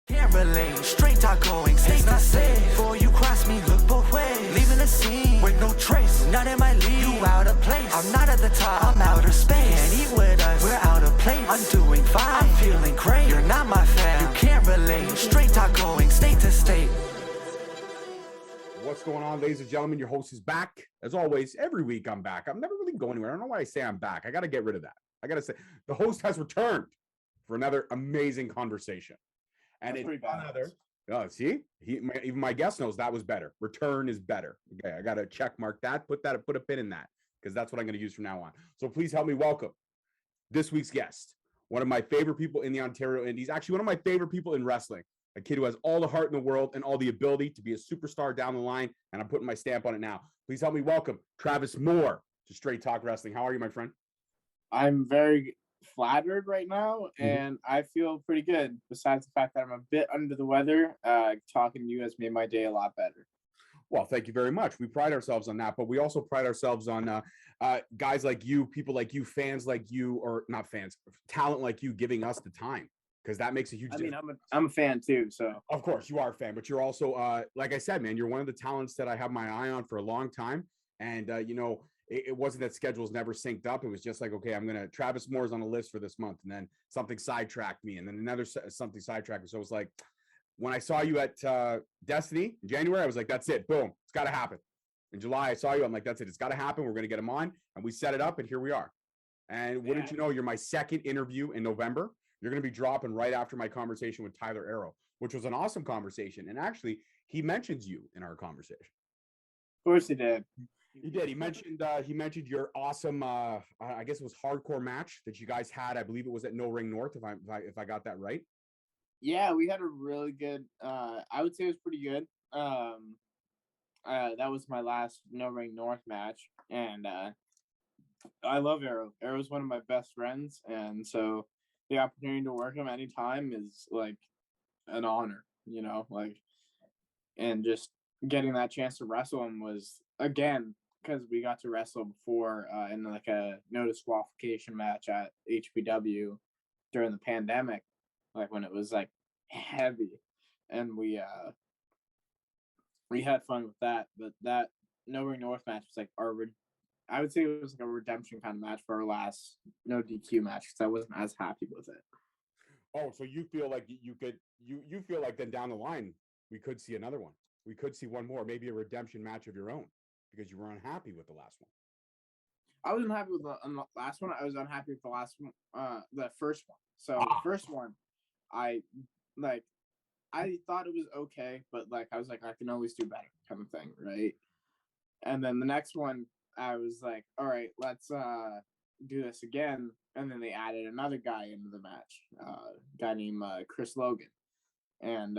Can't relate, straight talk going, safe not safe. Before you cross me, look both ways. Leaving the scene with no trace, none in my league. You out of place, I'm not at the top, I'm outer space. Can't eat with us, we're out of place. I'm doing fine, I'm feeling great. You're not my fan, you can't relate. Straight talk going, state to state. What's going on, ladies and gentlemen? Your host is back. As always, every week I'm back. I'm never really going anywhere. I don't know why I say I'm back. I got to get rid of that. I got to say the host has returned for another amazing conversation. And That's it's another. Oh, see, even my guest knows that was better. Return is better. Okay, I got to check mark that. Put a pin in that because that's what I'm going to use from now on. So please help me welcome this week's guest, one of my favorite people in the Ontario Indies. Actually, one of my favorite people in wrestling. A kid who has all the heart in the world and all the ability to be a superstar down the line. And I'm putting my stamp on it now. Please help me welcome Travis Moore to Straight Talk Wrestling. How are you, my friend? I'm very flattered right now, and I feel pretty good. Besides the fact that I'm a bit under the weather, talking to you has made my day a lot better. Well, thank you very much. We pride ourselves on that, but we also pride ourselves on guys like you, people like you, fans like you, or not fans, talent like you giving us the time. Because that makes a huge difference. I mean, I'm a fan too, so. Of course, you are a fan, but you're also, like I said, man, you're one of the talents that I have my eye on for a long time. And, it wasn't that schedules never synced up. It was just like, okay, Travis Moore's on the list for this month. And then something sidetracked me. And then another something sidetracked me. So it was like, when I saw you at Destiny in January, I was like, that's it. Boom. It's got to happen. In July, I saw you. I'm like, that's it. It's got to happen. We're going to get him on. And we set it up, and here we are. And wouldn't you know, you're my second interview in November. You're going to be dropping right after my conversation with Tyler Arrow, which was an awesome conversation. And actually, he mentions you in our conversation. Of course he did. He did. He mentioned your awesome, I guess it was hardcore match that you guys had. I believe it was at No Ring North, if I got that right. Yeah, we had a really good. I would say it was pretty good. That was my last No Ring North match, and I love Arrow. Arrow's one of my best friends, and so the opportunity to work him anytime is like an honor, and just getting that chance to wrestle him was, again, because we got to wrestle before in like a no disqualification match at HPW during the pandemic, like when it was like heavy, and we had fun with that. But that No Ring North match was like I would say it was like a redemption kind of match for our last no DQ match because I wasn't as happy with it. Oh, so you feel like you feel like then down the line we could see another one. We could see one more, maybe a redemption match of your own because you were unhappy with the last one. I wasn't happy with the last one. I was unhappy with the last one, the first one. So the first one, I thought it was okay, but like I was like, I can always do better kind of thing, right? And then the next one, I was like, all right, let's do this again. And then they added another guy into the match, a guy named Chris Logan. And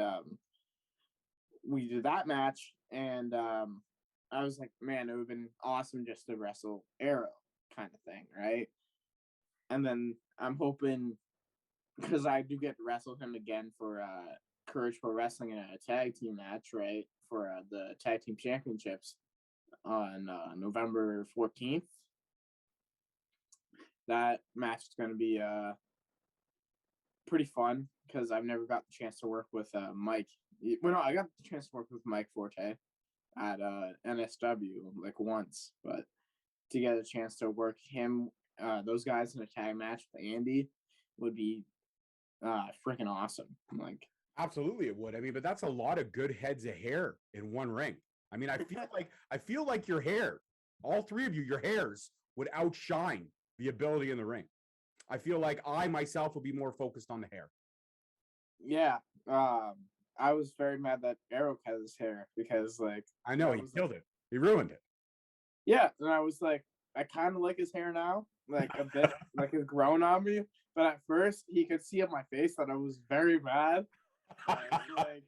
we did that match, and I was like, man, it would have been awesome just to wrestle Arrow kind of thing, right? And then I'm hoping, because I do get to wrestle him again for Courage Pro Wrestling in a tag team match, right, for the tag team championships on November 14th. That match is going to be pretty fun because I've never got the chance to work with Mike. Well, no, I got the chance to work with Mike Forte at NSW like once, but to get a chance to work him, those guys in a tag match with Andy would be freaking awesome. Like, absolutely it would. I mean, but that's a lot of good heads of hair in one ring. I mean, I feel like your hair, all three of you, your hairs would outshine the ability in the ring. I feel like I myself would be more focused on the hair. Yeah. I was very mad that Arrow cut his hair because, like, I know he killed it. He ruined it. Yeah, and I was like, I kind of like his hair now, like a bit, like it's grown on me. But at first, he could see on my face that I was very mad. Like,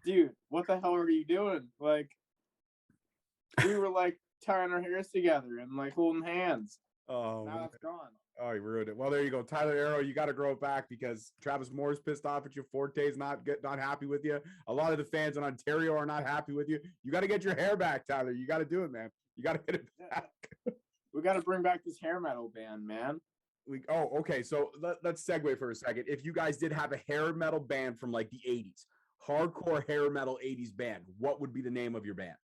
dude, what the hell are you doing? Like, we were like tying our hairs together and like holding hands. Oh, now it's gone. Oh, he ruined it. Well, there you go. Tyler Arrow, you got to grow it back because Travis Moore's pissed off at you. Forte's not happy with you. A lot of the fans in Ontario are not happy with you. You got to get your hair back, Tyler. You got to do it, man. You got to get it back. We got to bring back this hair metal band, man. Okay. So let's segue for a second. If you guys did have a hair metal band from like the 80s, hardcore hair metal 80s band, what would be the name of your band?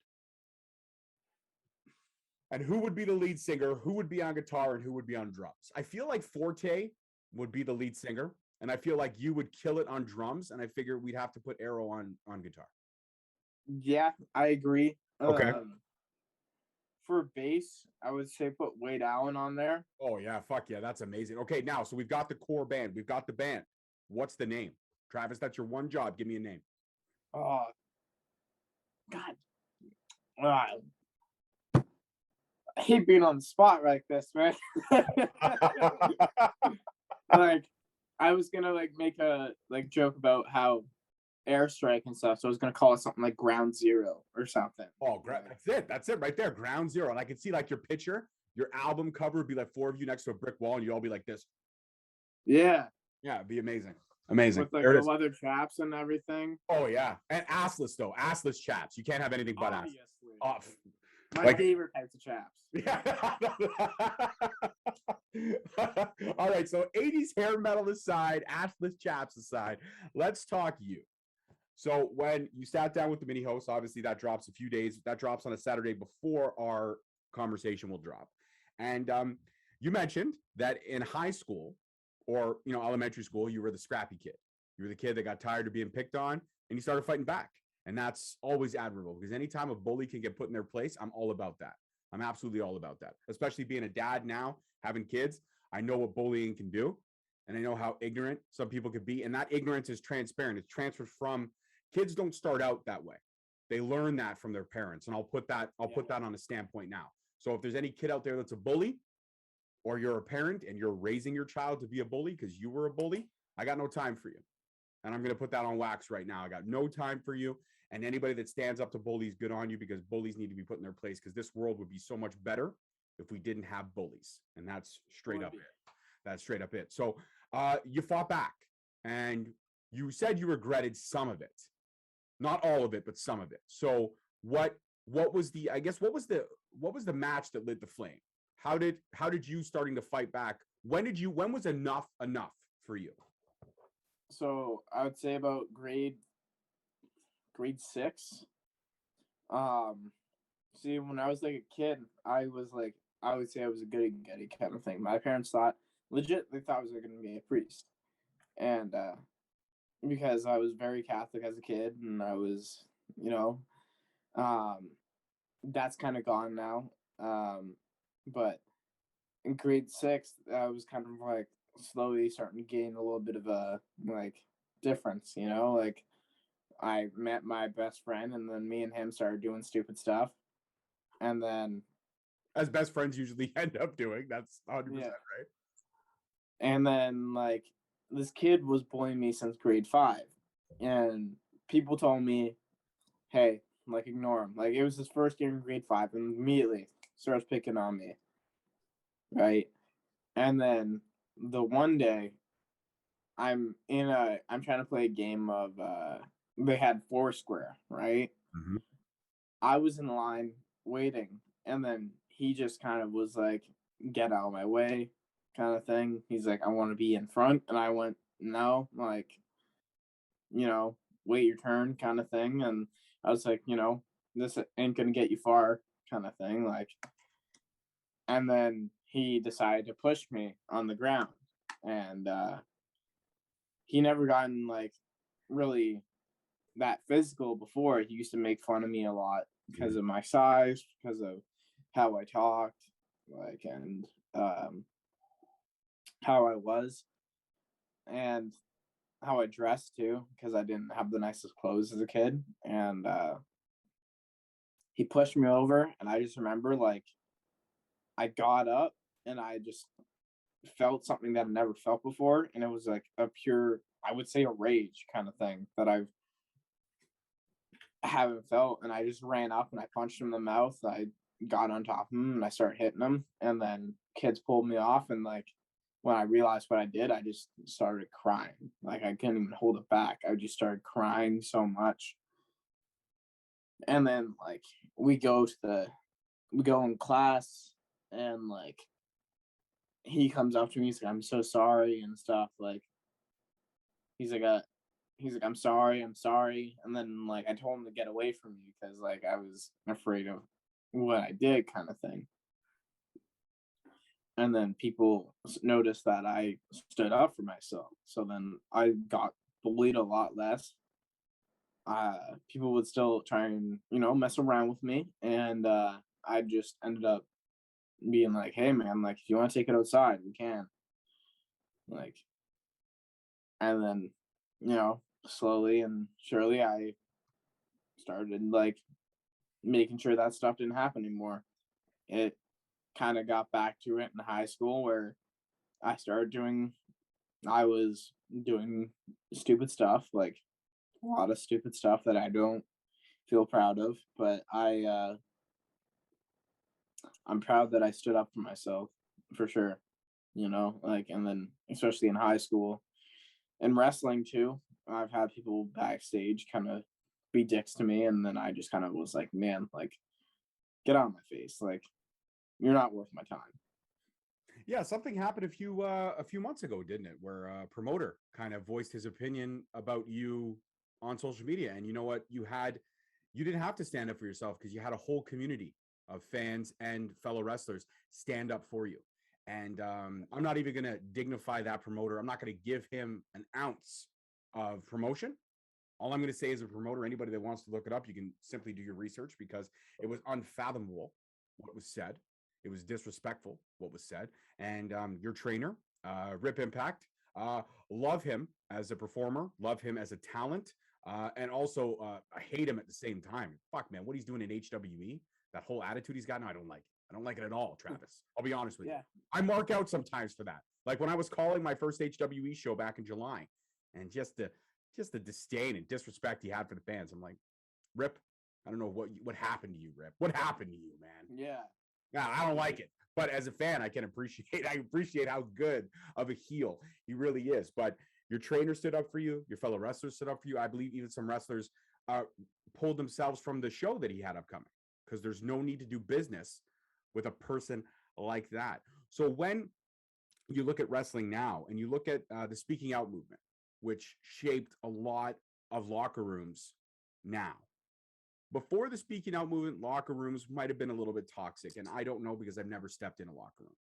And who would be the lead singer? Who would be on guitar and who would be on drums? I feel like Forte would be the lead singer, and I feel like you would kill it on drums. And I figure we'd have to put Arrow on guitar. Yeah, I agree. Okay. For bass, I would say put Wade Allen on there. Oh yeah, fuck yeah, that's amazing. Okay, now so we've got the core band, we've got the band. What's the name, Travis? That's your one job. Give me a name. Oh God, I hate being on the spot like this, man. Like, I was gonna like make a like joke about how airstrike and stuff, so I was gonna call it something like Ground Zero or something. Oh, that's it right there. Ground Zero. And I can see like your picture, your album cover would be like 4 of you next to a brick wall, and you'd all be like this. Yeah, It'd be amazing. Amazing. with like the leather chaps and everything. Oh yeah, and assless though, assless chaps. You can't have anything but ass. Obviously. Oh, My favorite types of chaps. Yeah. All right. So 80s hair metal aside, assless chaps aside, let's talk you. So when you sat down with the mini host, obviously that drops a few days. That drops on a Saturday before our conversation will drop. And you mentioned that in high school or elementary school, you were the scrappy kid. You were the kid that got tired of being picked on and you started fighting back. And that's always admirable because anytime a bully can get put in their place, I'm all about that. I'm absolutely all about that. Especially being a dad now, having kids, I know what bullying can do. And I know how ignorant some people could be. And that ignorance is transparent. It's transferred from kids don't start out that way. They learn that from their parents. And I'll put that on a standpoint now. So if there's any kid out there that's a bully or you're a parent and you're raising your child to be a bully because you were a bully, I got no time for you. And I'm going to put that on wax right now. I got no time for you. And anybody that stands up to bullies, good on you, because bullies need to be put in their place because this world would be so much better if we didn't have bullies. And that's straight up it. That's straight up it. So you fought back and you said you regretted some of it. Not all of it, but some of it. So what was the match that lit the flame? How did you starting to fight back? When was enough for you? So I would say about grade 6. See, when I was like a kid, I would say I was a goody goody kind of thing. My parents thought they thought I was going to be a priest. And because I was very Catholic as a kid and I was, that's kind of gone now. But in grade 6, I was kind of like slowly starting to gain a little bit of a like difference, like I met my best friend and then me and him started doing stupid stuff. And then as best friends usually end up doing, that's 100% right. And then like this kid was bullying me since grade 5 and people told me, hey, like ignore him. Like it was his first year in grade 5 and immediately starts picking on me. Right. And then the one day I'm trying to play a game of they had Foursquare, right? Mm-hmm. I was in line waiting and then he just kind of was like, get out of my way kind of thing. He's like, I want to be in front. And I went, no, like, wait your turn kind of thing. And I was like, this ain't gonna get you far kind of thing. Like, and then he decided to push me on the ground and he never gotten like really that physical before. He used to make fun of me a lot because of my size, because of how I talked, like, and how I was and how I dressed too, because I didn't have the nicest clothes as a kid. And he pushed me over and I just remember like I got up and I just felt something that I never felt before. And it was like a pure, I would say a rage kind of thing that I haven't felt. And I just ran up and I punched him in the mouth. I got on top of him and I started hitting him. And then kids pulled me off. And like, when I realized what I did, I just started crying. Like I couldn't even hold it back. I just started crying so much. And then like we go in class and like he comes up to me, he's like, I'm so sorry and stuff. Like he's like I'm sorry, and then like I told him to get away from me because like I was afraid of what I did, kind of thing. And then people noticed that I stood up for myself, so then I got bullied a lot less. People would still try and mess around with me, and I just ended up being like, hey man, like if you want to take it outside we can, like. And then slowly and surely I started like making sure that stuff didn't happen anymore. It kind of got back to it in high school where I was doing stupid stuff, like a lot of stupid stuff that I don't feel proud of, but I'm proud that I stood up for myself, for sure. Like, and then especially in high school and wrestling too, I've had people backstage kind of be dicks to me, and then I just kind of was like, man, like get out of my face, like you're not worth my time. Yeah, something happened a few months ago, didn't it? Where a promoter kind of voiced his opinion about you on social media, and you know what? You didn't have to stand up for yourself because you had a whole community of fans and fellow wrestlers stand up for you. And I'm not even going to dignify that promoter. I'm not going to give him an ounce of promotion. All I'm going to say as a promoter, anybody that wants to look it up, you can simply do your research because it was unfathomable what was said. It was disrespectful what was said. And your trainer, Rip Impact, love him as a performer, love him as a talent, and also I hate him at the same time. Fuck, man, what he's doing in HWE, that whole attitude he's got, no, I don't like it. I don't like it at all, Travis. I'll be honest with you. I mark out sometimes for that. Like when I was calling my first HWE show back in July, and just the disdain and disrespect he had for the fans. I'm like, Rip, I don't know what happened to you, Rip. What happened to you, man? Yeah, I don't like it. But as a fan, I appreciate how good of a heel he really is. But your trainer stood up for you, your fellow wrestlers stood up for you. I believe even some wrestlers pulled themselves from the show that he had upcoming because there's no need to do business with a person like that. So when you look at wrestling now and you look at the speaking out movement, which shaped a lot of locker rooms now. Before the speaking out movement, locker rooms might have been a little bit toxic, and I don't know because I've never stepped in a locker room.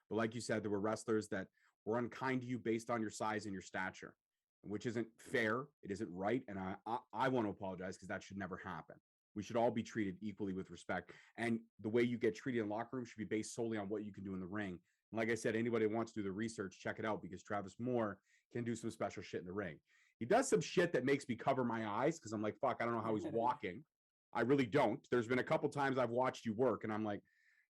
But like you said, there were wrestlers that were unkind to you based on your size and your stature, which isn't fair. It isn't right, and I want to apologize because that should never happen. We should all be treated equally with respect, and the way you get treated in locker room should be based solely on what you can do in the ring. And like I said, anybody who wants to do the research, check it out because Travis Moore can do some special shit in the ring. He does some shit that makes me cover my eyes because I'm like, fuck, I don't know how he's walking. I really don't. There's been a couple times I've watched you work and I'm like,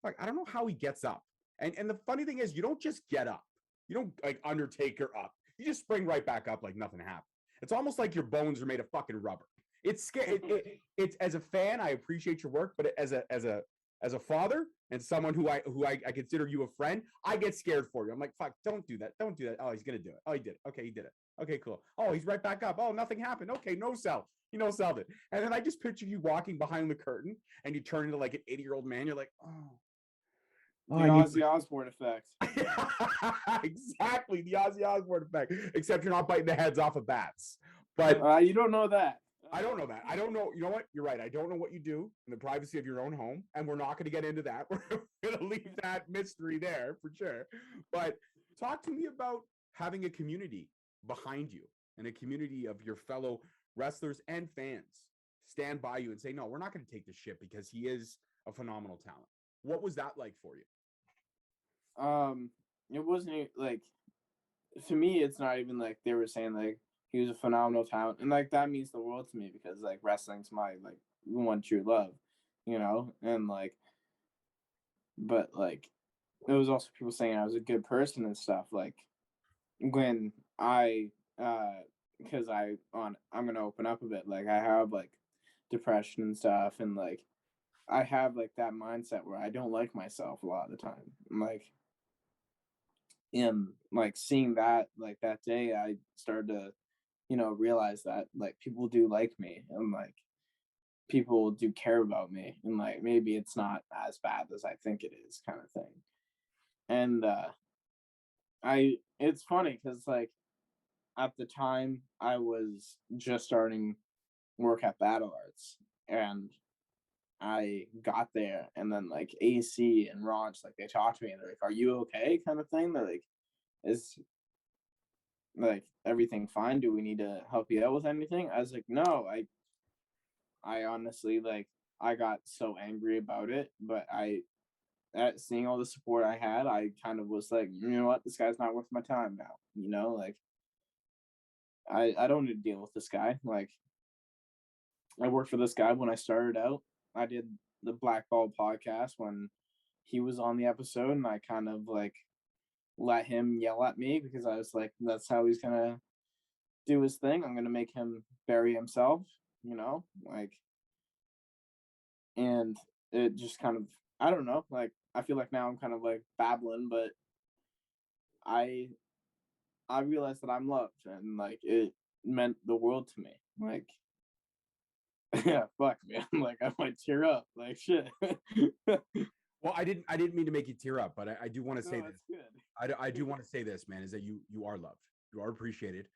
I don't know how he gets up. And the funny thing is, you don't just get up. You don't like Undertaker up. You just spring right back up like nothing happened. It's almost like your bones are made of fucking rubber. It's scary. It's as a fan, I appreciate your work, but as a father and someone who I consider you a friend, I get scared for you. I'm like, fuck, don't do that. Don't do that. Oh, he's gonna do it. Oh, he did it. Okay, he did it. Okay, cool. Oh, he's right back up. Oh, nothing happened. Okay, no sell. You know, sold it. And then I just picture you walking behind the curtain and you turn into like an 80-year-old man. You're like, the Ozzy Osbourne effect. Exactly, the Ozzy Osbourne effect. Except you're not biting the heads off of bats. But you don't know that. I don't know that. I don't know. You know what? You're right. I don't know what you do in the privacy of your own home, and we're not going to get into that. We're going to leave that mystery there for sure. But talk to me about having a community behind you and a community of your fellow wrestlers and fans stand by you and say, no, we're not going to take this shit because he is a phenomenal talent. What was that like for you? It wasn't like, to me, it's not even like they were saying like he was a phenomenal talent, and like that means the world to me because like wrestling's my like one true love, and like, but like there was also people saying I was a good person and stuff. Like when because I'm gonna open up a bit, like I have like depression and stuff, and like I have like that mindset where I don't like myself a lot of the time. Like in like seeing that like that day, I started to realize that like people do like me and like people do care about me, and like maybe it's not as bad as I think it is, kind of thing. And It's funny because like at the time I was just starting work at Battle Arts, and I got there, and then like AC and Ronch, like they talked to me and they're like, "Are you okay?" kind of thing. They're like, "Is like everything fine? Do we need to help you out with anything?" I was like, "No, I honestly like I got so angry about it, but at seeing all the support I had, I kind of was like, you know what, this guy's not worth my time now. You know, like I don't need to deal with this guy. Like I worked for this guy when I started out. I did the Blackball podcast when he was on the episode, and I kind of like let him yell at me because I was like, that's how he's gonna do his thing. I'm gonna make him bury himself, you know, like, and it just kind of, I don't know, like I feel like now I'm kind of like babbling, but I I realized that I'm loved, and like it meant the world to me. Like, yeah, fuck man, like I might tear up, like shit. No, Well, I didn't mean to make you tear up, but I do want to say this. that's good. I do want to say this, man, is that you are loved. You are appreciated.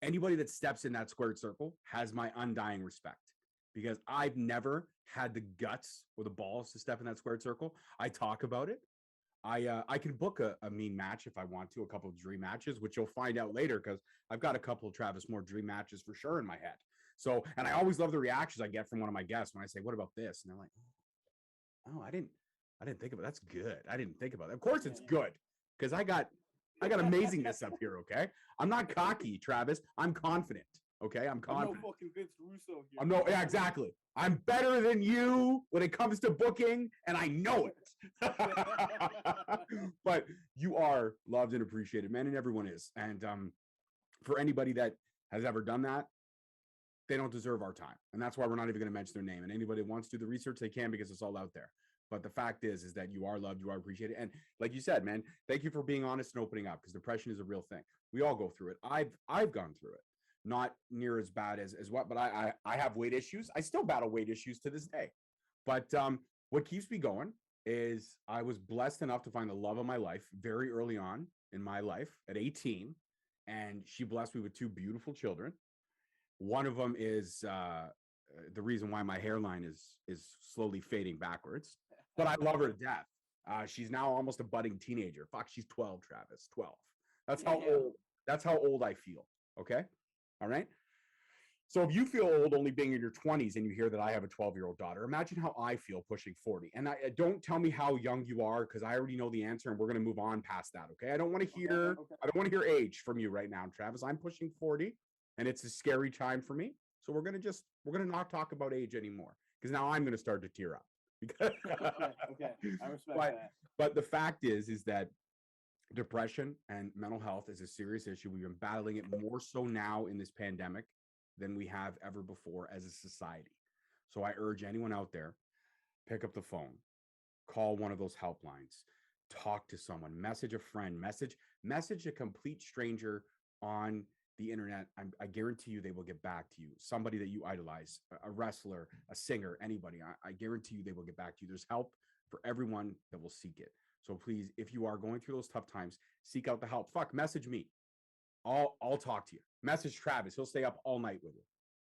Anybody that steps in that squared circle has my undying respect, because I've never had the guts or the balls to step in that squared circle. I talk about it. I can book a mean match if I want to, a couple of dream matches, which you'll find out later because I've got a couple of Travis Moore dream matches for sure in my head. So, and I always love the reactions I get from one of my guests when I say, "What about this?" And they're like, "Oh, I didn't think about it. That's good. I didn't think about it." Of course, it's good because I got amazingness up here. Okay, I'm not cocky, Travis. I'm confident. Okay, I'm I'm confident. no fucking Vince Russo here. I'm no, yeah, exactly. I'm better than you when it comes to booking, and I know it. But you are loved and appreciated, man, and everyone is. And for anybody that has ever done that, they don't deserve our time, and that's why we're not even going to mention their name. And anybody that wants to do the research, they can, because it's all out there. But the fact is that you are loved, you are appreciated, and like you said, man, thank you for being honest and opening up, because depression is a real thing. We all go through it. I've gone through it. Not near as bad as what, but I have weight issues. I still battle weight issues to this day. But what keeps me going is I was blessed enough to find the love of my life very early on in my life at 18, and she blessed me with two beautiful children. One of them is the reason why my hairline is slowly fading backwards, but I love her to death. She's now almost a budding teenager. Fuck, she's 12, Travis, 12. That's how old. That's how old I feel. Okay. All right. So if you feel old only being in your 20s and you hear that I have a 12-year-old daughter, imagine how I feel pushing 40. And don't tell me how young you are, because I already know the answer, and we're going to move on past that. Okay. I don't want to hear, I don't want to hear age from you right now, Travis. I'm pushing 40, and it's a scary time for me. So we're going to not talk about age anymore, because now I'm going to start to tear up. Okay. I respect that. But the fact is that depression and mental health is a serious issue. We've been battling it more so now in this pandemic than we have ever before as a society. So I urge anyone out there, pick up the phone, call one of those helplines, talk to someone, message a friend, message a complete stranger on the internet. I guarantee you they will get back to you. Somebody that you idolize, a wrestler, a singer, anybody. I guarantee you they will get back to you. There's help for everyone that will seek it. So please, if you are going through those tough times, seek out the help. Fuck, message me. I'll talk to you. Message Travis. He'll stay up all night with you.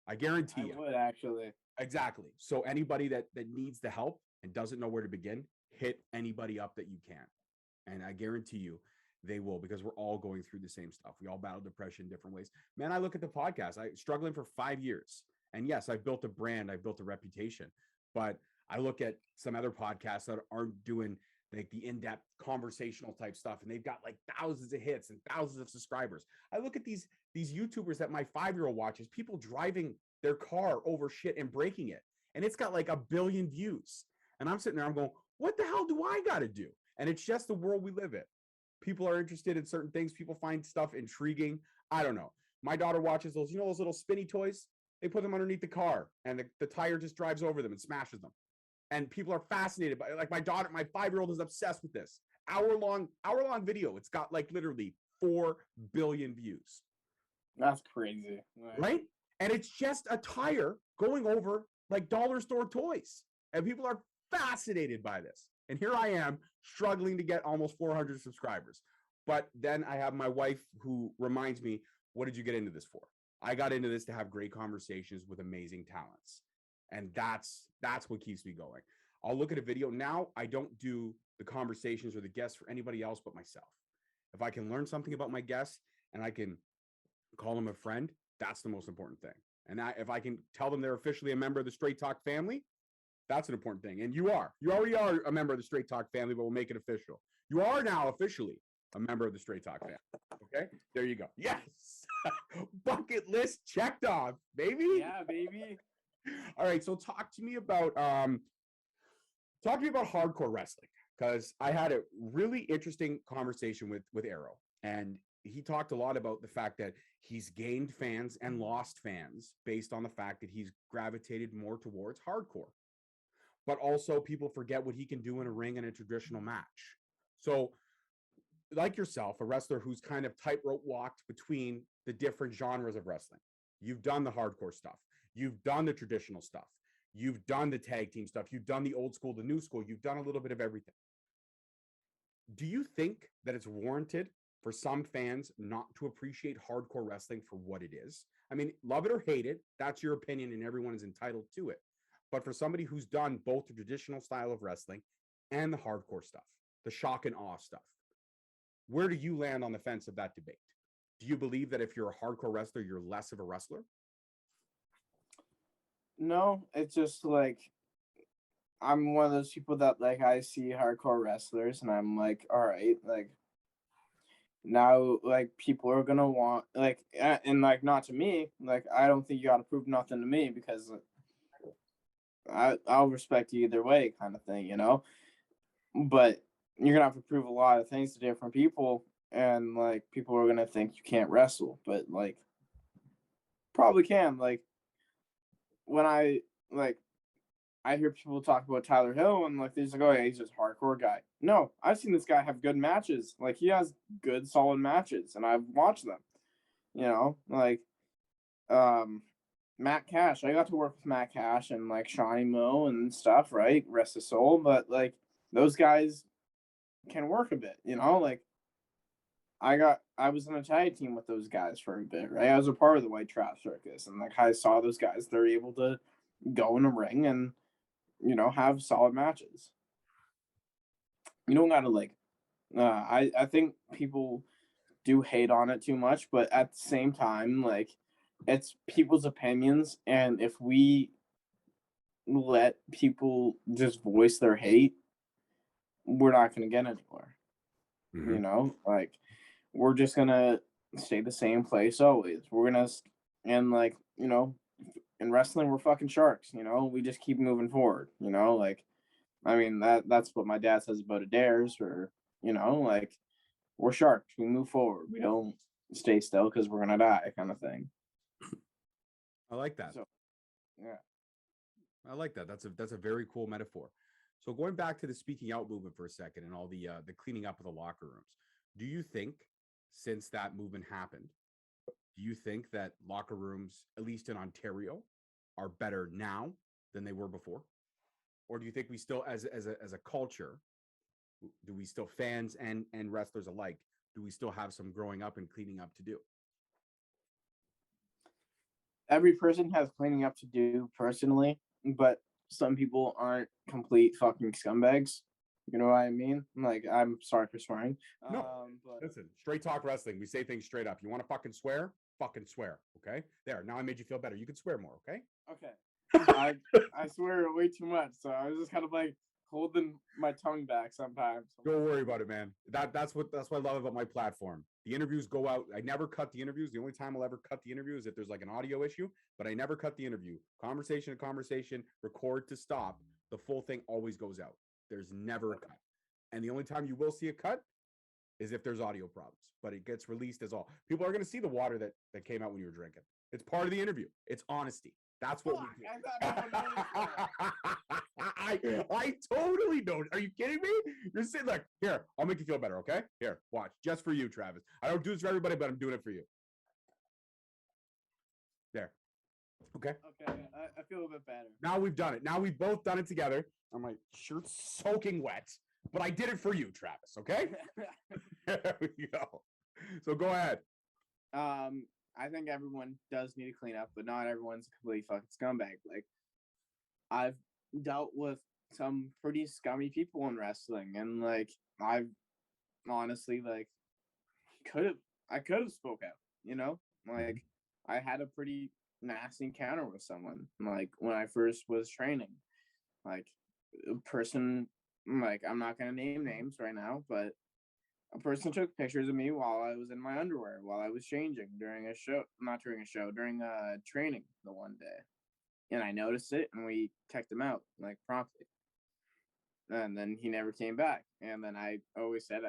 I guarantee you. I would actually. Exactly. So anybody that needs the help and doesn't know where to begin, hit anybody up that you can. And I guarantee you they will, because we're all going through the same stuff. We all battle depression in different ways. Man, I look at the podcast. I struggling for 5 years. And yes, I've built a brand. I've built a reputation. But I look at some other podcasts that aren't doing like the in-depth conversational type stuff, and they've got like thousands of hits and thousands of subscribers. I look at these YouTubers that my 5-year-old watches, people driving their car over shit and breaking it, and it's got like 1 billion views. And I'm sitting there, I'm going, what the hell do I got to do? And it's just the world we live in. People are interested in certain things. People find stuff intriguing. I don't know. My daughter watches those, those little spinny toys? They put them underneath the car, and the tire just drives over them and smashes them. And people are fascinated by it. Like my daughter, my 5-year-old is obsessed with this hour-long video. It's got like literally 4 billion views. That's crazy. Right? And it's just a tire going over like dollar store toys. And people are fascinated by this. And here I am struggling to get almost 400 subscribers. But then I have my wife who reminds me, what did you get into this for? I got into this to have great conversations with amazing talents. And that's what keeps me going. I'll look at a video. Now I don't do the conversations or the guests for anybody else but myself. If I can learn something about my guests and I can call them a friend, that's the most important thing. And if I can tell them they're officially a member of the Straight Talk family, that's an important thing. And you already are a member of the Straight Talk family, but we'll make it official. You are now officially a member of the Straight Talk family. Okay, there you go. Yes. Bucket list checked off, baby. Yeah, baby. All right, so talk to me about hardcore wrestling, because I had a really interesting conversation with Arrow, and he talked a lot about the fact that he's gained fans and lost fans based on the fact that he's gravitated more towards hardcore. But also people forget what he can do in a ring in a traditional match. So like yourself, a wrestler who's kind of tightrope walked between the different genres of wrestling. You've done the hardcore stuff. You've done the traditional stuff. You've done the tag team stuff. You've done the old school, the new school. You've done a little bit of everything. Do you think that it's warranted for some fans not to appreciate hardcore wrestling for what it is? I mean, love it or hate it, that's your opinion and everyone is entitled to it. But for somebody who's done both the traditional style of wrestling and the hardcore stuff, the shock and awe stuff, where do you land on the fence of that debate? Do you believe that if you're a hardcore wrestler, you're less of a wrestler? No, it's just like I'm one of those people that like I see hardcore wrestlers and I'm like, all right, like now like people are gonna want like and like not to me, like I don't think you gotta prove nothing to me because I'll respect you either way kind of thing, you know? But you're gonna have to prove a lot of things to different people and like people are gonna think you can't wrestle, but like probably can. Like when I hear people talk about Tyler Hill and like they're just like, oh yeah, he's just a hardcore guy. No, I've seen this guy have good matches. Like he has good, solid matches, and I've watched them. You know, like Matt Cash. I got to work with Matt Cash and like Shawnee Moe and stuff, right? Rest his soul. But like those guys can work a bit, you know, like I was in a tag team with those guys for a bit, right? I was a part of the White Trash Circus, and like I saw those guys, they're able to go in a ring and you know have solid matches. You don't gotta like I think people do hate on it too much, but at the same time, like it's people's opinions, and if we let people just voice their hate, we're not gonna get anywhere. Mm-hmm. You know, like we're just gonna stay the same place always. We're gonna and like you know, in wrestling we're fucking sharks. You know, we just keep moving forward. You know, like I mean that's what my dad says about Adair's, or you know, like we're sharks. We move forward. We don't stay still because we're gonna die, kind of thing. I like that. So, yeah. I like that. That's a very cool metaphor. So going back to the speaking out movement for a second and all the cleaning up of the locker rooms, do you think since that movement happened, do you think that locker rooms, at least in Ontario, are better now than they were before? Or do you think we still, as a culture, do we still, fans and wrestlers alike, do we still have some growing up and cleaning up to do? Every person has cleaning up to do personally, but some people aren't complete fucking scumbags. You know what I mean? Like, I'm sorry for swearing. No, But listen, straight talk wrestling. We say things straight up. You want to fucking swear? Fucking swear. Okay. There. Now I made you feel better. You can swear more. Okay. okay. I swear way too much, so I was just kind of like holding my tongue back sometimes. Don't worry about it, man. That's what I love about my platform. The interviews go out. I never cut the interviews. The only time I'll ever cut the interview is if there's like an audio issue, but I never cut the interview. Conversation to conversation, record to stop. The full thing always goes out. There's never a cut. And the only time you will see a cut is if there's audio problems, but it gets released as all. People are going to see the water that came out when you were drinking. It's part of the interview. It's honesty. That's what we do. I totally don't. Are you kidding me? You're sitting like, here, I'll make you feel better, okay? Here, watch. Just for you, Travis. I don't do this for everybody, but I'm doing it for you. There. Okay. Okay, I feel a bit better. Now we've done it. Now we've both done it together. My shirt's soaking wet. but I did it for you, Travis. Okay. There we go. So go ahead. I think everyone does need to clean up, but not everyone's a complete fucking scumbag. Like, I've dealt with some pretty scummy people in wrestling, and like I've honestly like I could have spoke out, you know? Like I had a pretty nasty encounter with someone like when I first was training. Like a person, like I'm not gonna name names right now, but a person took pictures of me while I was in my underwear while I was changing during a show, not during a show, during training the one day. And I noticed it and we checked him out like promptly. And then he never came back. And then I always said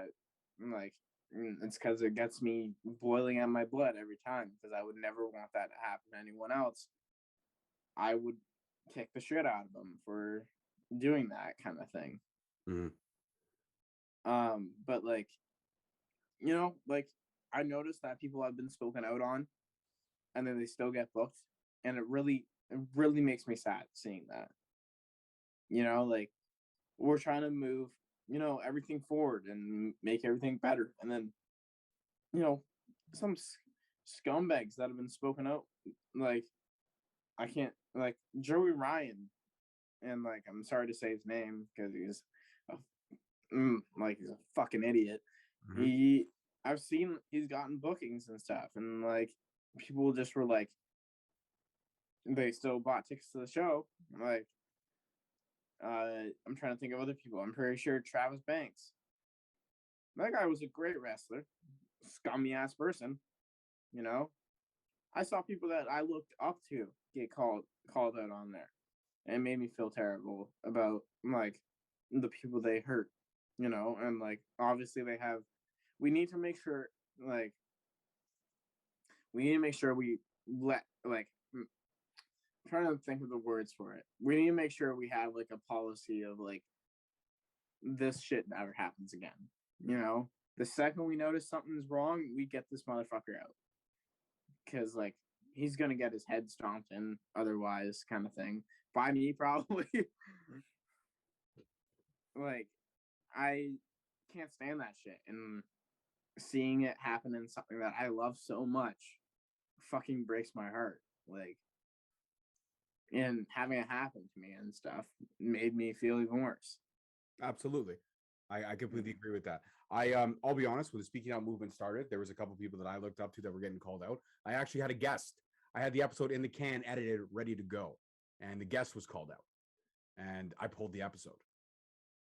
I'm like, it's because it gets me boiling on my blood every time because I would never want that to happen to anyone else. I would kick the shit out of them for doing that kind of thing. But like, you know, like I noticed that people have been spoken out on and then they still get booked. And it really makes me sad seeing that. You know, like we're trying to move, you know, everything forward and make everything better. And then, you know, some scumbags that have been spoken out, like I can't, like Joey Ryan, and like I'm sorry to say his name because he's he's a fucking idiot. I've seen he's gotten bookings and stuff, and like people just were like, they still bought tickets to the show. Like, I'm trying to think of other people. I'm pretty sure Travis Banks. That guy was a great wrestler, scummy ass person. You know, I saw people that I looked up to get called out on there, and it made me feel terrible about like the people they hurt. You know, and like obviously they have. We need to make sure, like, we let like. I'm trying to think of the words for it. We need to make sure we have like a policy of like this shit never happens again. You know, the second we notice something's wrong, we get this motherfucker out because like he's gonna get his head stomped in otherwise, kind of thing. By me, probably. Like, I can't stand that shit, and seeing it happen in something that I love so much fucking breaks my heart. Like, and having it happen to me and stuff made me feel even worse. Absolutely. I completely agree with that. I'll be honest, when the speaking out movement started, there was a couple people that I looked up to that were getting called out. I actually had a guest. I had the episode in the can, edited, ready to go, and the guest was called out, and I pulled the episode.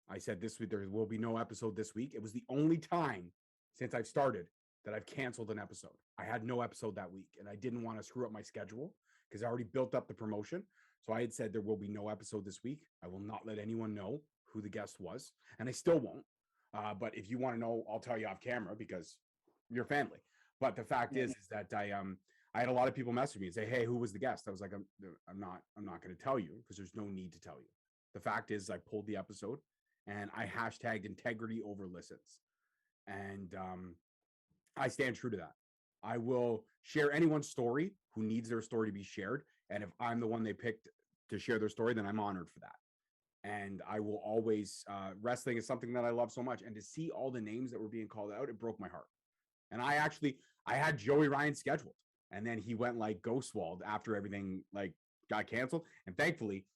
I said this week there will be no episode this week. It was the only time since I've started that I've canceled an episode. I had no episode that week, and I didn't want to screw up my schedule because I already built up the promotion. So I had said there will be no episode this week. I will not let anyone know who the guest was, and I still won't. But if you want to know, I'll tell you off camera because you're family. But the fact is that I had a lot of people message me and say, "Hey, who was the guest?" I was like, I'm not going to tell you because there's no need to tell you. The fact is, I pulled the episode and I hashtagged integrity over listens, and I stand true to that. I will share anyone's story who needs their story to be shared, and if I'm the one they picked to share their story, then I'm honored for that. And I will always, wrestling is something that I love so much. And to see all the names that were being called out, it broke my heart. And I had Joey Ryan scheduled, and then he went like Ghostwalled after everything like got canceled. And thankfully,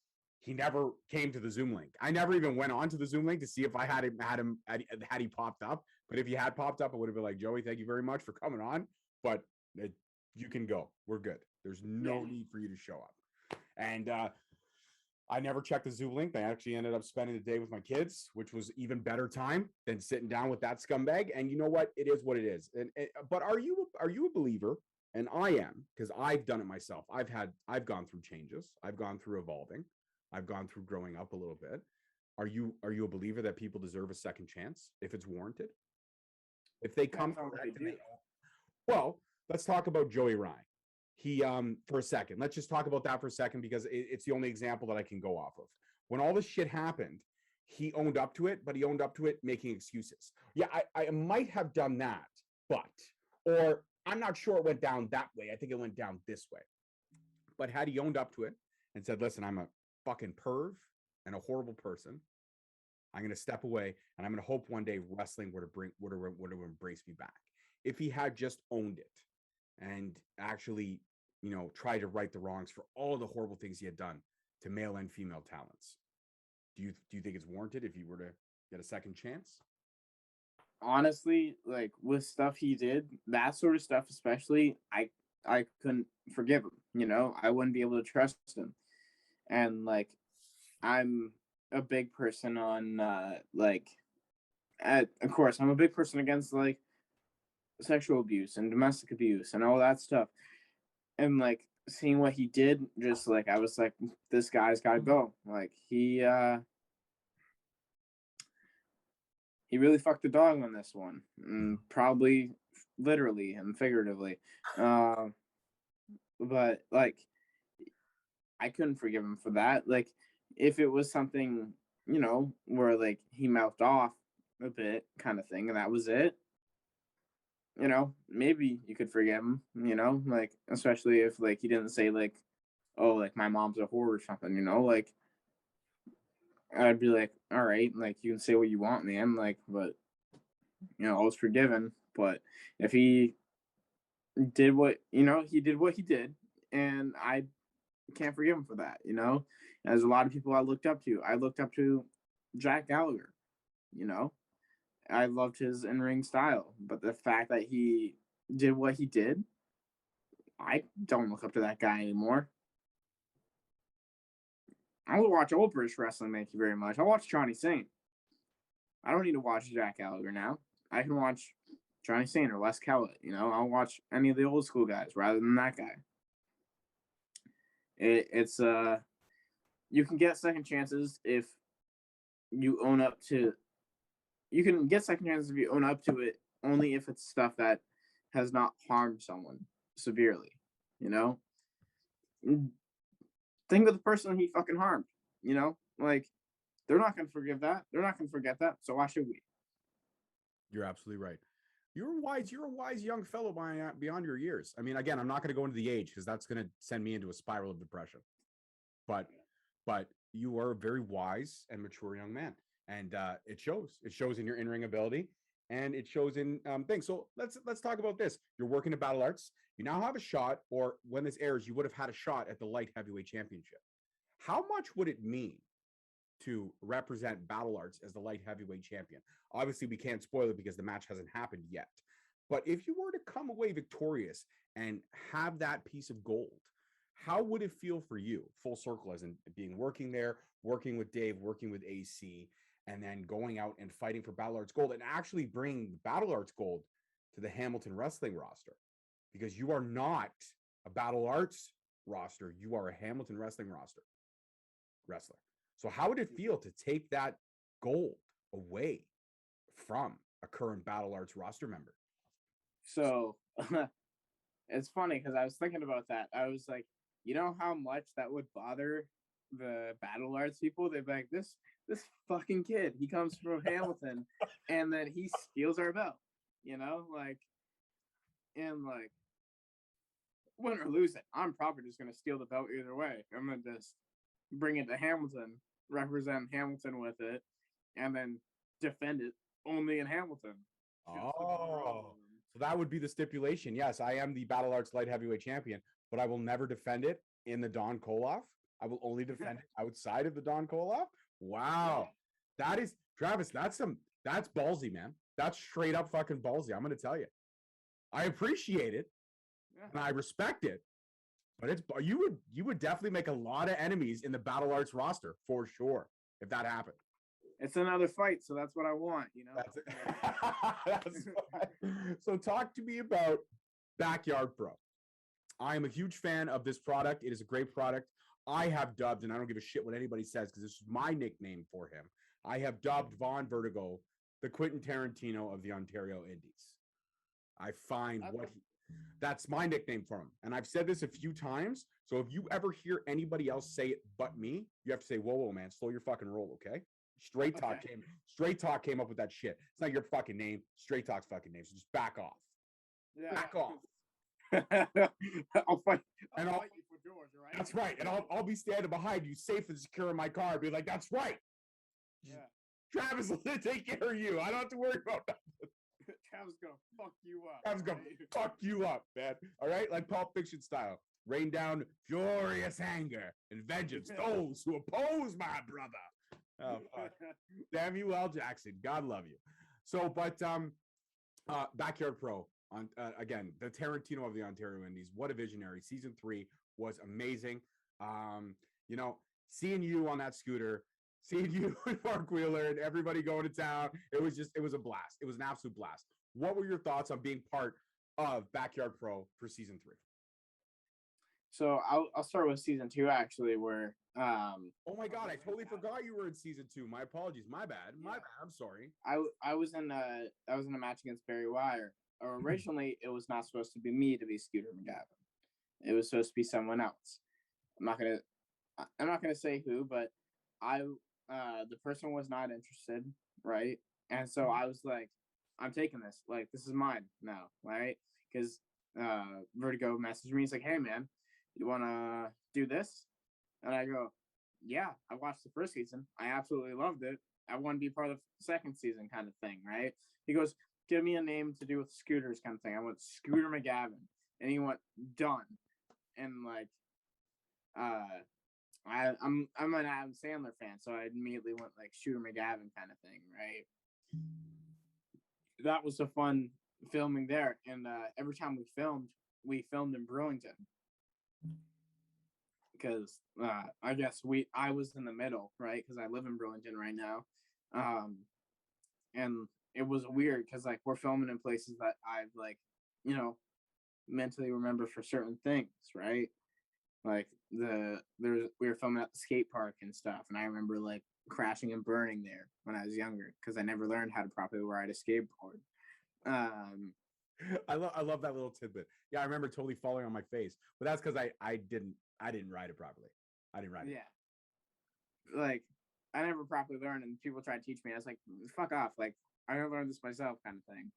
he never came to the Zoom link. I never even went on to the Zoom link to see if I had he popped up. But if he had popped up, I would have been like, Joey, thank you very much for coming on. But you can go. We're good. There's no need for you to show up. And I never checked the Zoom link. I actually ended up spending the day with my kids, which was even better time than sitting down with that scumbag. And you know what? It is what it is. But are you a believer? And I am, because I've done it myself. I've gone through changes. I've gone through evolving. I've gone through growing up a little bit. Are you a believer that people deserve a second chance if it's warranted? If they come correct, well, let's talk about Joey Ryan. He for a second, let's just talk about that for a second because it's the only example that I can go off of. When all this shit happened, he owned up to it, but he owned up to it making excuses. Yeah, I might have done that, or I'm not sure it went down that way. I think it went down this way. But had he owned up to it and said, listen, I'm a fucking perv and a horrible person, I'm going to step away, and I'm going to hope one day wrestling would have embrace me back. If he had just owned it and actually, tried to right the wrongs for all the horrible things he had done to male and female talents. Do you think it's warranted if you were to get a second chance? Honestly, like with stuff he did, that sort of stuff especially, I couldn't forgive him. I wouldn't be able to trust him. And like I'm a big person on of course I'm a big person against like sexual abuse and domestic abuse and all that stuff. And like seeing what he did, just like I was like, this guy's gotta go. Like he really fucked the dog on this one, and probably literally and figuratively. But like I couldn't forgive him for that. Like if it was something, where like he mouthed off a bit kind of thing and that was it, maybe you could forgive him, like especially if like he didn't say like, oh, like my mom's a whore or something, like I'd be like, all right, like you can say what you want, man, like, but I was forgiven. But if he did what he did, and I can't forgive him for that. There's a lot of people I looked up to. I looked up to Jack Gallagher. I loved his in-ring style, but the fact that he did what he did, I don't look up to that guy anymore. I will watch old British wrestling, thank you very much. I'll watch Johnny Saint. I don't need to watch Jack Gallagher now. I can watch Johnny Saint or Les Kellett. I'll watch any of the old school guys rather than that guy. It's you can get second chances if you own up to. You can get second chances if you own up to it, only if it's stuff that has not harmed someone severely. Think of the person he fucking harmed. Like they're not gonna forgive that. They're not gonna forget that. So why should we? You're absolutely right. You're a wise young fellow beyond your years. I mean, again, I'm not going to go into the age because that's going to send me into a spiral of depression. But you are a very wise and mature young man, and it shows. It shows in your in-ring ability, and it shows in things. So let's talk about this. You're working at Battle Arts. You now have a shot, or when this airs, you would have had a shot at the light heavyweight championship. How much would it mean to represent Battle Arts as the light heavyweight champion? Obviously, we can't spoil it because the match hasn't happened yet. But if you were to come away victorious and have that piece of gold, how would it feel for you, full circle, as in being working there, working with Dave, working with AC, and then going out and fighting for Battle Arts gold and actually bringing Battle Arts gold to the Hamilton Wrestling roster? Because you are not a Battle Arts roster, you are a Hamilton Wrestling wrestler. So how would it feel to take that gold away from a current Battle Arts roster member? So it's funny because I was thinking about that. I was like, how much that would bother the Battle Arts people? They'd be like, this fucking kid, he comes from Hamilton and then he steals our belt, like, and like, win or lose it, I'm probably just going to steal the belt either way. I'm going to just bring it to Hamilton, represent Hamilton with it, and then defend it only in Hamilton. Oh, so that would be the stipulation. Yes, I am the Battle Arts light heavyweight champion, but I will never defend it in the Don Koloff. I will only defend it outside of the Don Koloff. Wow. That is, Travis, that's ballsy, man. That's straight up fucking ballsy. I'm going to tell you. I appreciate it and I respect it, but you would definitely make a lot of enemies in the Battle Arts roster for sure if that happened. It's another fight, so that's what I want, That's it. That's fine. So talk to me about Backyard Pro. I am a huge fan of this product. It is a great product. I have dubbed, and I don't give a shit what anybody says because this is my nickname for him. I have dubbed Von Vertigo the Quentin Tarantino of the Ontario Indies. I find that's my nickname for him. And I've said this a few times. So if you ever hear anybody else say it but me, you have to say, whoa, man, slow your fucking roll, okay? Straight Talk came up with that shit. It's not your fucking name. Straight Talk's fucking name. So just back off. Yeah. Back off. I'll fight you for George, all right? That's right. And I'll be standing behind you, safe and secure in my car, and be like, that's right. Yeah. Travis will take care of you. I don't have to worry about that. Travis gonna fuck you up. Travis gonna right? fuck you up, man. All right, like Pulp Fiction style. Rain down furious anger and vengeance those who oppose my brother. Oh, fuck. Samuel L. Jackson, God love you. So, but Backyard Pro on again, the Tarantino of the Ontario Indies. What a visionary! Season 3 was amazing. You know, seeing you on that scooter, seeing you and Mark Wheeler and everybody going to town, it was a blast. It was an absolute blast. What were your thoughts on being part of Backyard Pro for season 3? So I'll start with season 2 actually, where Oh my god, I totally forgot you were in season 2. My apologies. My bad. My bad. I'm sorry. I was in a match against Barry Wire. Or originally it was not supposed to be me to be Scooter McGavin. It was supposed to be someone else. I'm not gonna say who, but the person was not interested, right? And so I was like, I'm taking this. Like, this is mine now, right? Because Vertigo messaged me. He's like, hey man, you wanna do this? And I go, yeah, I watched the first season. I absolutely loved it. I want to be part of the second season kind of thing, right? He goes, give me a name to do with scooters kind of thing. I went Scooter McGavin. And he went, done. And like, I'm an Adam Sandler fan, so I immediately went like Shooter McGavin kind of thing, right? That was a fun filming there. And every time we filmed in Burlington. Because I guess I was in the middle, right? Because I live in Burlington right now. And it was weird because like we're filming in places that I've like, mentally remember for certain things, right? Like we were filming at the skate park and stuff, and I remember like crashing and burning there when I was younger because I never learned how to properly ride a skateboard. I love that little tidbit. Yeah, I remember totally falling on my face, but that's because I didn't ride it properly. I didn't ride it. Yeah, like I never properly learned, and people tried to teach me. I was like, "Fuck off!" Like I learned this myself, kind of thing.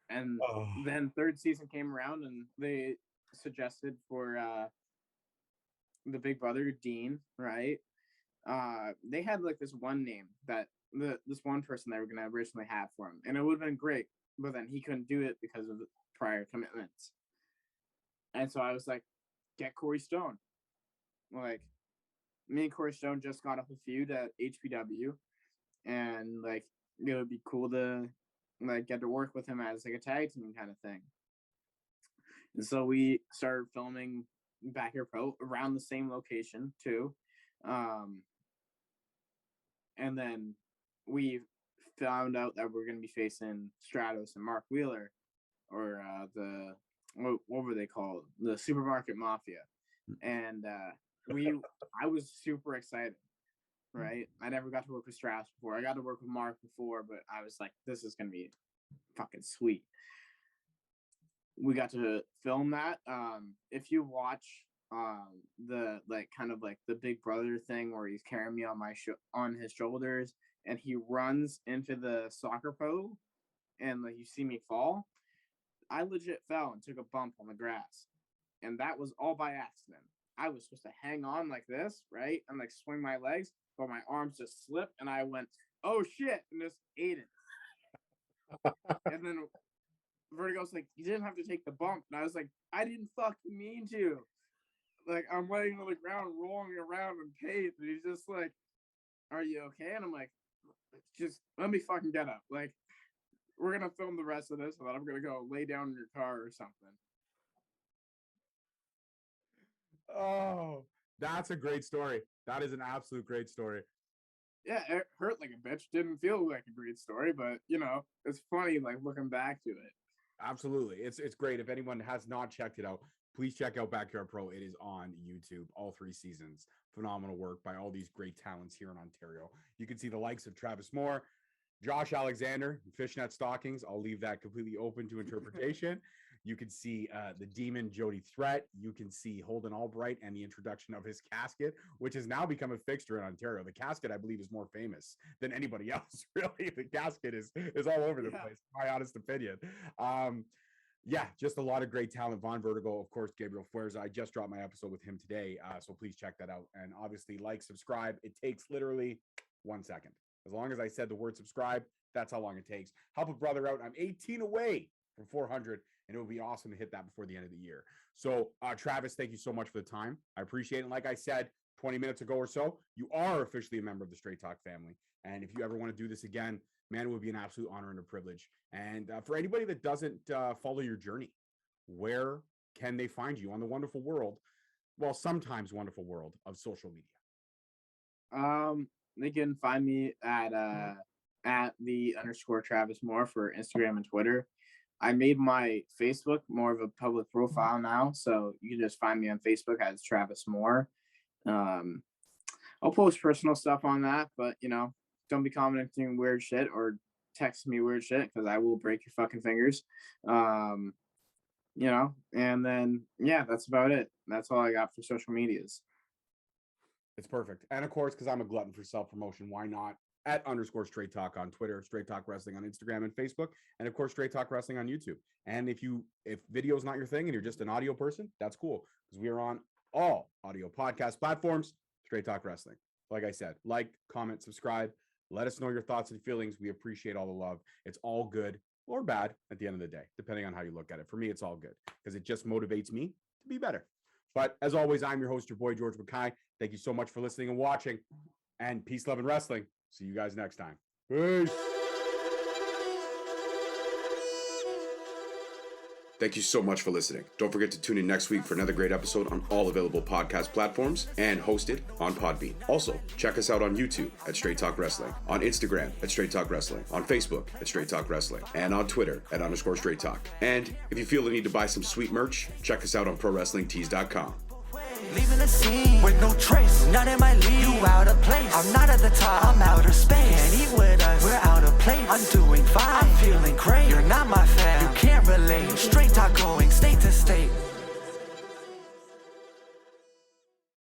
And then third season came around, and they suggested for the big brother Dean, right? They had like this one name that this one person they were gonna originally have for him, and it would have been great, but then he couldn't do it because of prior commitments. And so I was like, get Corey Stone. Like, me and Corey Stone just got off a feud at HPW, and like it would be cool to like get to work with him as like a tag team kind of thing. And so we started filming Backyard Pro around the same location too. And then we found out that we're going to be facing Stratos and Mark Wheeler, or what were they called? The Supermarket Mafia. And I was super excited, right? I never got to work with Stratos before. I got to work with Mark before, but I was like, this is going to be fucking sweet. We got to film that. If you watch the like kind of like the Big Brother thing where he's carrying me on on his shoulders and he runs into the soccer pole and like you see me fall, I legit fell and took a bump on the grass, and that was all by accident. I was supposed to hang on like this, right, and like swing my legs, but my arms just slipped and I went, oh shit, and just ate it. And then Vertigo's like, you didn't have to take the bump. And I was like, I didn't fucking mean to. Like, I'm laying on the ground, rolling around in pain. And he's just like, are you okay? And I'm like, just let me fucking get up. Like, we're going to film the rest of this, and then I'm going to go lay down in your car or something. Oh, that's a great story. That is an absolute great story. Yeah, it hurt like a bitch. Didn't feel like a great story, but, it's funny, like, looking back to it. Absolutely. It's great. If anyone has not checked it out, please check out Backyard Pro. It is on YouTube, all 3 seasons. Phenomenal work by all these great talents here in Ontario. You can see the likes of Travis Moore, Josh Alexander, fishnet stockings. I'll leave that completely open to interpretation. You can see the Demon Jody Threat. You can see Holden Albright and the introduction of his casket, which has now become a fixture in Ontario. The casket, I believe, is more famous than anybody else. Really, the casket is all over the place. My honest opinion. Yeah, just a lot of great talent. Von Vertigo, of course, Gabriel Fuerza. I just dropped my episode with him today, so please check that out. And obviously, like, subscribe. It takes literally 1 second. As long as I said the word subscribe, that's how long it takes. Help a brother out. I'm 18 away from 400, and it would be awesome to hit that before the end of the year. So, Travis, thank you so much for the time. I appreciate it. And like I said 20 minutes ago or so, you are officially a member of the Straight Talk family. And if you ever want to do this again, man, it would be an absolute honor and a privilege. And for anybody that doesn't follow your journey, where can they find you on the wonderful world, well, sometimes wonderful world of social media? They can find me at @the_Travis Moore for Instagram and Twitter. I made my Facebook more of a public profile now, so you can just find me on Facebook as Travis Moore. I'll post personal stuff on that, but don't be commenting weird shit or text me weird shit because I will break your fucking fingers. And then that's about it. That's all I got for social medias. It's perfect. And of course, because I'm a glutton for self-promotion, why not @_Straight Talk on Twitter, Straight Talk Wrestling on Instagram and Facebook, and of course, Straight Talk Wrestling on YouTube. And if video is not your thing and you're just an audio person, that's cool because we are on all audio podcast platforms, Straight Talk Wrestling. Like I said, like, comment, subscribe. Let us know your thoughts and feelings. We appreciate all the love. It's all good or bad at the end of the day, depending on how you look at it. For me, it's all good because it just motivates me to be better. But as always, I'm your host, your boy, George Mackay. Thank you so much for listening and watching. And peace, love, and wrestling. See you guys next time. Peace. Thank you so much for listening. Don't forget to tune in next week for another great episode on all available podcast platforms and hosted on Podbean. Also, check us out on YouTube at Straight Talk Wrestling, on Instagram at Straight Talk Wrestling, on Facebook at Straight Talk Wrestling, and on Twitter at _Straight Talk. And if you feel the need to buy some sweet merch, check us out on ProWrestlingTees.com. Leaving the scene with no trace, not in my league. You out of place. I'm not at the top. I'm outer space. Can't eat with us. We're out of place. I'm doing fine. I'm feeling great. You're not my fan. You can't relate. Straight talk going state to state.